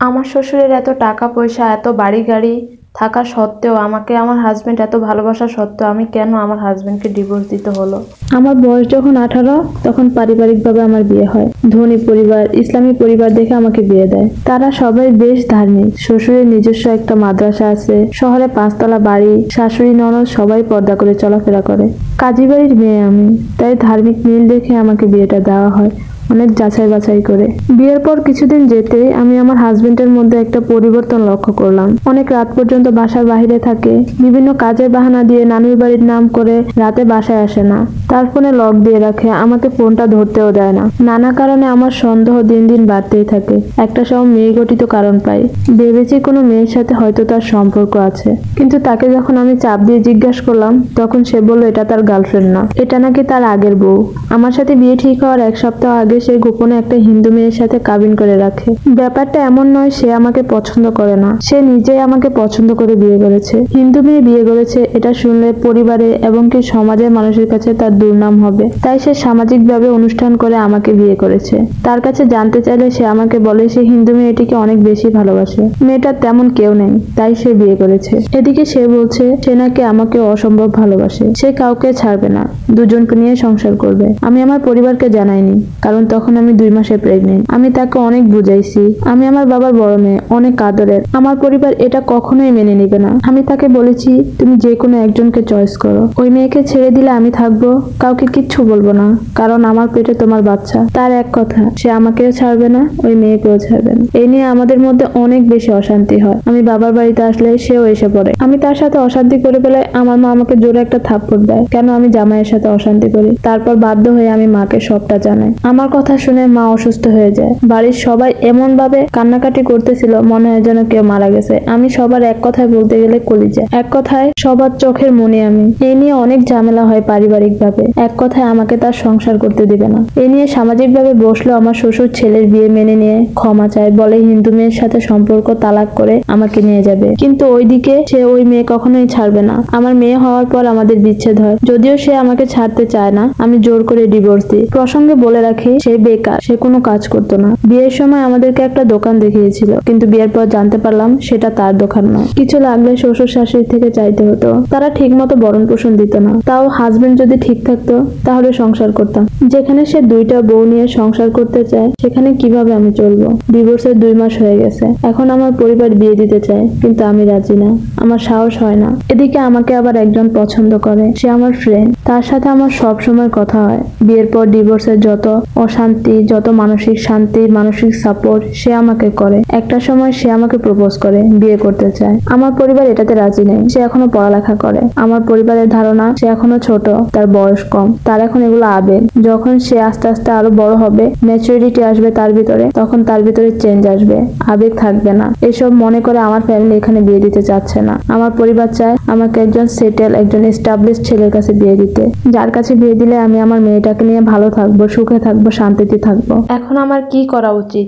আমার শ্বশুরের এত টাকা পয়সা, এত বাড়ি গাড়ি থাকা সত্ত্বেও আমাকে আমার হাজবেন্ড এত ভালোবাসা সত্ত্বেও আমি কেন আমার হাজবেন্ডকে ডিভোর্স দিতে হলো? আমার বয়স যখন 18 তখন পারিবারিকভাবে আমার বিয়ে হয়। ধনী পরিবার, ইসলামী পরিবার দেখে আমাকে বিয়ে দেয়। তারা সবাই বেশ ধার্মিক। শ্বশুরের নিজস্ব একটা মাদ্রাসা আছে, শহরে 5 তলা বাড়ি, শাশুড়ি ননদ সবাই পর্দা করে চলাফেরা করে। কাজী বাড়ির মেয়ে আমি, তাই ধার্মিক মিল দেখে আমাকে বিয়েটা দেওয়া হয়, অনেক যাচাই বাছাই করে। বিয়ের পর কিছুদিন যেতেই আমি আমার হাজবেন্ডের মধ্যে একটা পরিবর্তন লক্ষ্য করলাম। অনেক রাত পর্যন্ত বাসার বাইরে থাকে, বিভিন্ন কাজের বাহানা দিয়ে নানুর বাড়ির নাম করে রাতে বাসায় আসে না। তার ফোনে লক দিয়ে রাখে, আমাকে ফোনটা ধরতেও দেয় না। নানা কারণে আমার সন্দেহ দিন দিন বাড়তেই থাকে। একটা সময় মেয়ে গঠিত কারণ পাই, ভেবেছি কোনো মেয়ের সাথে হয়তো তার সম্পর্ক আছে। কিন্তু তাকে যখন আমি চাপ দিয়ে জিজ্ঞাসা করলাম, তখন সে বলল এটা তার গার্লফ্রেন্ড না, এটা নাকি তার আগের বউ। আমার সাথে বিয়ে ঠিক হওয়ার 1 সপ্তাহ আগে সে গোপনে একটা হিন্দু মেয়ের সাথে কাবিন করে রাখে। ব্যাপারটা এমন নয় সে আমাকে পছন্দ করে না, সে নিজেই আমাকে পছন্দ করে বিয়ে করেছে। হিন্দু মেয়ে বিয়ে করেছে এটা শুনলে পরিবারে এবং কি সমাজের মানুষের কাছে তার দুর্নাম হবে, তাই সে সামাজিকভাবে অনুষ্ঠান করে আমাকে বিয়ে করেছে। তার কাছে জানতে চাইলে সে আমাকে বলে সে হিন্দু মেয়েটিকে অনেক বেশি ভালোবাসে, মেয়েটার তেমন কেউ নেই, তাই সে বিয়ে করেছে। এদিকে সে বলছে সে নাকি আমাকে অসম্ভব ভালোবাসে, সে কাউকে ছাড়বে না, দুজনকে নিয়ে সংসার করবে। আমি আমার পরিবারকে জানাইনি, কারণ তখন আমি 2 মাসে প্রেগনেন্ট। আমি তাকে অনেক বুঝাইছি আমি আমার বাবার বড় মেয়ে, অনেক আদরের। আমার পরিবার এটা কখনোই মেনে নিবে না। আমি তাকে বলেছি তুমি যে কোনো একজনকে চয়েস করো, ওই মেয়েকে ছেড়ে দিলে আমি থাকবো, কাউকে কিচ্ছু বলবো না, কারণ আমার পেটে তোমার বাচ্চা। তার এক কথা, সে আমাকেও ছাড়বে না, ওই মেয়েকেও ছাড়বে না। এই নিয়ে আমাদের মধ্যে অনেক বেশি অশান্তি হয়। আমি বাবার বাড়িতে আসলে সেও এসে পড়ে। আমি তার সাথে অশান্তি করে পেলে আমার মা আমাকে জোরে একটা থাপ্পড় দেয়, কেন আমি জামাইয়ের সাথে অশান্তি করি। তারপর বাধ্য হয়ে আমি মাকে সবটা জানাই। আমার কথা শুনে মা অসুস্থ হয়ে যায়। বাড়ির সবাই এমন ভাবে কান্নাকাটি করতেছিল মনে হয় যেন কেউ মারা গেছে। আমি সবার এক কথায় বলতে গেলে কলিজা, এক কথায় সবার চোখের মনি আমি। এই নিয়ে অনেক ঝামেলা হয় পারিবারিক ভাবে। এক কথায় আমাকে তার সংসার করতে দিবে না। এই নিয়ে সামাজিক ভাবে বসলো আমার শ্বশুর ছেলের বিয়ে মেনে নিয়ে ক্ষমা চায়, বলে হিন্দু মেয়ের সাথে সম্পর্ক তালাক করে আমাকে নিয়ে যাবে। কিন্তু ওইদিকে সে ওই মেয়ে কখনোই ছাড়বে না। আমার মেয়ে হওয়ার পর আমাদের বিচ্ছেদ হয়, যদিও সে আমাকে ছাড়তে চায় না, আমি জোর করে ডিভোর্স দিই। প্রসঙ্গে বলে রাখি সে বেকার, সে কোনো কাজ করতো না। বিয়ের সময় আমাদেরকে একটা দোকান দেখিয়েছিল, কিন্তু বিয়ের পর জানতে পারলাম সেটা তার দোকান নয়। কিছু লাগলে শ্বশুর শাশুড়ি থেকে চাইতে হতো, তারা ঠিক মতো ভরণ পোষণ দিত না। তাও হাজবেন্ড যদি ঠিক থাকতো তাহলে সংসার করতাম। যেখানে সে 2টা বউ নিয়ে সংসার করতে চায় সেখানে কিভাবে আমি চলবো? ডিভোর্সের 2 মাস হয়ে গেছে, এখন আমার পরিবার বিয়ে দিতে চায়, কিন্তু আমি রাজি না, আমার সাহস হয় না। এদিকে আমাকে আবার একজন পছন্দ করে, সে আমার ফ্রেন্ড, তার সাথে আমার সব সময় কথা হয়। বিয়ের পর ডিভোর্সের যত অশান্তি, যত মানসিক শান্তি, মানসিক সাপোর্ট সে আমাকে করে। একটা সময় সে আমাকে প্রপোজ করে, বিয়ে করতে চায়। আমার পরিবার এটাতে রাজি নেই, সে এখনো পড়ালেখা করে। আমার পরিবারের ধারণা সে এখনো ছোট, তার বয়স কম, তার এখন এগুলো আবেগ। যখন সে আস্তে আস্তে আরো বড় হবে, ম্যাচুরিটি আসবে তার ভিতরে, তখন তার ভিতরে চেঞ্জ আসবে, আবেগ থাকবে না। এসব মনে করে আমার ফ্যামিলি এখানে বিয়ে দিতে চাচ্ছে না। আমার পরিবার চায় আমাকে একজন সেটেল, একজন এস্টাবলিশ ছেলের কাছে বিয়ে দিতে, যার কাছে বিয়ে দিলে আমি আমার মেয়েটাকে নিয়ে ভালো থাকবো, সুখে থাকবো, শান্তিতে থাকবো। এখন আমার কি করা উচিত?